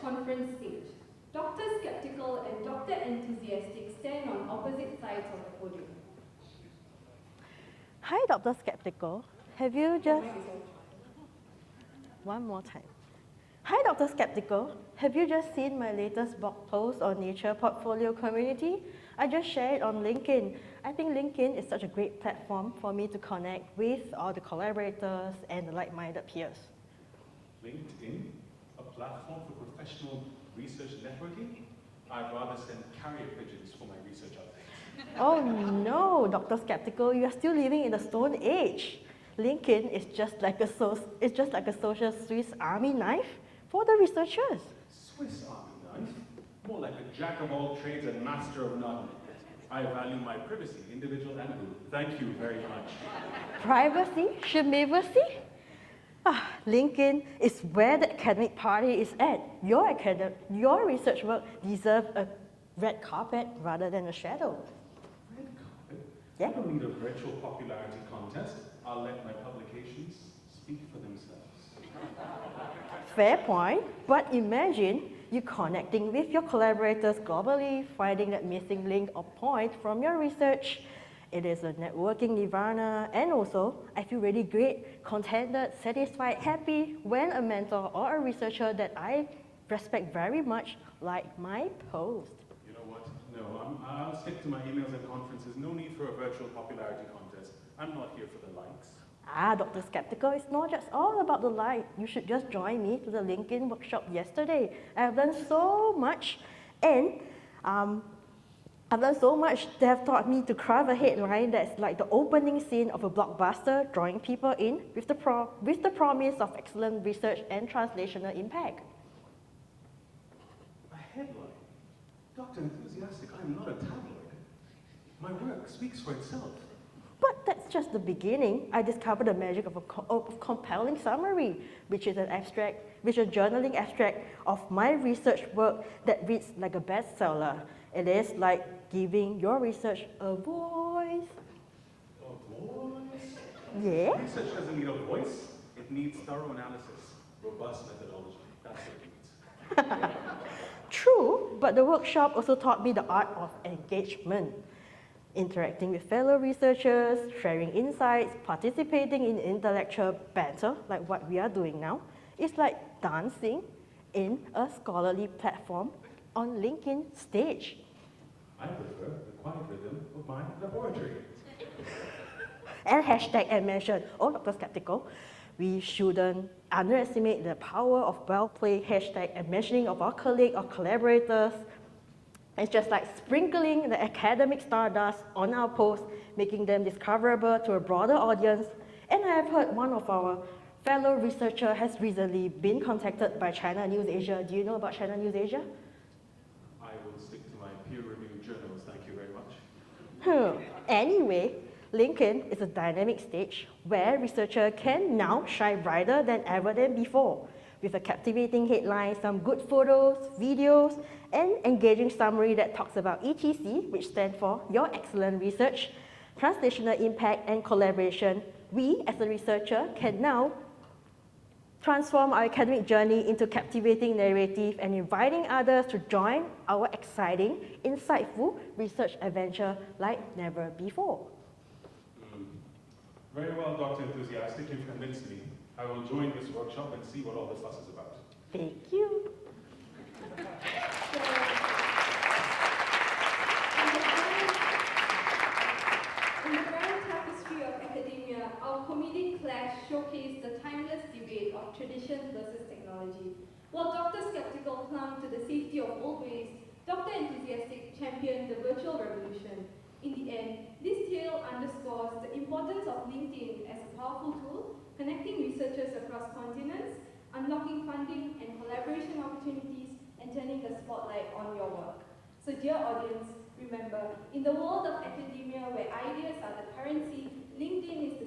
conference stage. Dr. Skeptical and Dr. Enthusiastic stand on opposite sides of the podium. Hi, Dr. Skeptical. Have you just... One more time. Hi, Dr. Skeptical. Have you just seen my latest blog post on Nature Portfolio Community? I just shared it on LinkedIn. I think LinkedIn is such a great platform for me to connect with all the collaborators and the like-minded peers. LinkedIn? A platform for professional research networking? I'd rather send carrier pigeons for my research updates. Oh no, Dr. Skeptical, you are still living in the Stone Age. LinkedIn is just like a social Swiss Army knife for the researchers. Swiss Army knife? More like a jack of all trades and master of none. I value my privacy, individual and group. Thank you very much. Privacy? Schmivacy? LinkedIn is where the academic party is at. Your research work deserves a red carpet rather than a shadow. Red carpet? Yeah. I don't need a virtual popularity contest. I'll let my publications speak for themselves. Fair point, but imagine you connecting with your collaborators globally, finding that missing link or point from your research. It is a networking nirvana, and also I feel really great, contented, satisfied, happy when a mentor or a researcher that I respect very much like my post. You know what? No, I'll stick to my emails and conferences. No need for a virtual popularity contest. I'm not here for the likes. Dr. Skeptical, it's not just all about the like. You should just join me to the LinkedIn workshop yesterday. I've learned so much, and they have taught me to craft a headline that's like the opening scene of a blockbuster, drawing people in with the promise of excellent research and translational impact. A headline? Dr. Enthusiastic, I'm not a tabloid. My work speaks for itself. But that's just the beginning. I discovered the magic of a compelling summary, which is a journaling abstract of my research work that reads like a bestseller. It is like giving your research a voice. A voice? Yeah? Research doesn't need a voice. It needs thorough analysis, robust methodology. That's what it needs. True, but the workshop also taught me the art of engagement. Interacting with fellow researchers, sharing insights, participating in intellectual banter, like what we are doing now, is like dancing in a scholarly platform on LinkedIn stage. I prefer the quiet rhythm of my laboratory. And hashtag and mention, oh, Dr. Skeptical, we shouldn't underestimate the power of well-played hashtag and mentioning of our colleague or collaborators. It's just like sprinkling the academic stardust on our posts, making them discoverable to a broader audience. And I have heard one of our fellow researcher has recently been contacted by China News Asia. Do you know about China News Asia? I will stick to my peer-reviewed journals, thank you very much. Anyway, LinkedIn is a dynamic stage where researchers can now shine brighter than ever before. With a captivating headline, some good photos, videos, and engaging summary that talks about ETC, which stands for Your Excellent Research, Translational Impact, and Collaboration, we as a researcher can now transform our academic journey into captivating narrative and inviting others to join our exciting, insightful research adventure like never before. Very well, Dr. Enthusiastic, you've convinced me. I will join this workshop and see what all this fuss is about. Thank you. In the grand tapestry of academia, our comedic clash showcased the timeless debate of tradition versus technology. While Dr. Skeptical clung to the safety of old ways, Dr. Enthusiastic championed the virtual revolution. In the end, this tale underscores the importance of LinkedIn as a powerful tool, connecting researchers across continents, unlocking funding and collaboration opportunities, and turning the spotlight on your work. So dear audience, remember, in the world of academia where ideas are the currency, LinkedIn is the